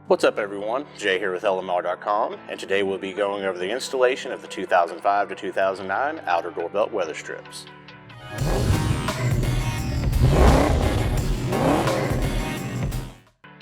What's up everyone, Jay here with LMR.com, and today we'll be going over the installation of the 2005 to 2009 outer door belt weather strips.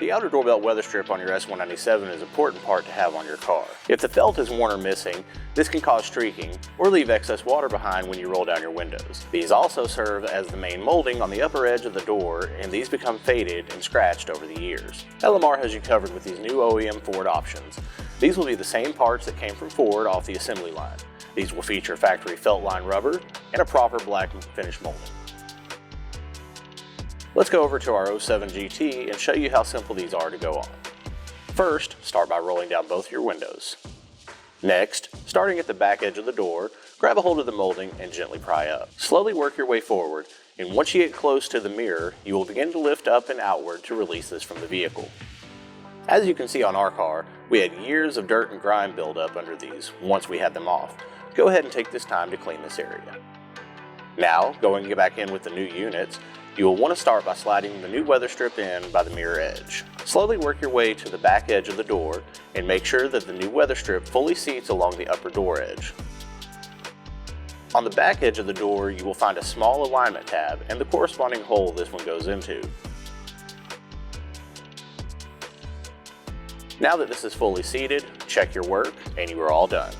The outer door belt weather strip on your S197 is an important part to have on your car. If the felt is worn or missing, this can cause streaking or leave excess water behind when you roll down your windows. These also serve as the main molding on the upper edge of the door, and these become faded and scratched over the years. LMR has you covered with these new OEM Ford options. These will be the same parts that came from Ford off the assembly line. These will feature factory felt line rubber and a proper black finish molding. Let's go over to our 07 GT and show you how simple these are to go on. First, start by rolling down both your windows. Next, starting at the back edge of the door, grab a hold of the molding and gently pry up. Slowly work your way forward, and once you get close to the mirror, you will begin to lift up and outward to release this from the vehicle. As you can see on our car, we had years of dirt and grime buildup under these once we had them off. Go ahead and take this time to clean this area. Now, going back in with the new units, you will want to start by sliding the new weather strip in by the mirror edge. Slowly work your way to the back edge of the door and make sure that the new weather strip fully seats along the upper door edge. On the back edge of the door, you will find a small alignment tab and the corresponding hole this one goes into. Now that this is fully seated, check your work and you are all done.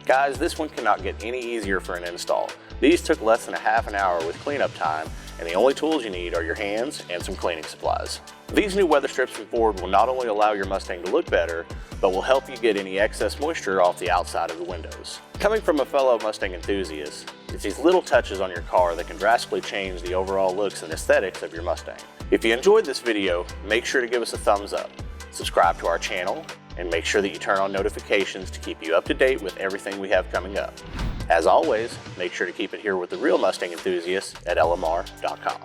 Guys, this one cannot get any easier for an install. These took less than a half an hour with cleanup time, and the only tools you need are your hands and some cleaning supplies. These new weather strips from Ford will not only allow your Mustang to look better, but will help you get any excess moisture off the outside of the windows. Coming from a fellow Mustang enthusiast, it's these little touches on your car that can drastically change the overall looks and aesthetics of your Mustang. If you enjoyed this video, make sure to give us a thumbs up, subscribe to our channel, and make sure that you turn on notifications to keep you up to date with everything we have coming up. As always, make sure to keep it here with the real Mustang enthusiasts at LMR.com.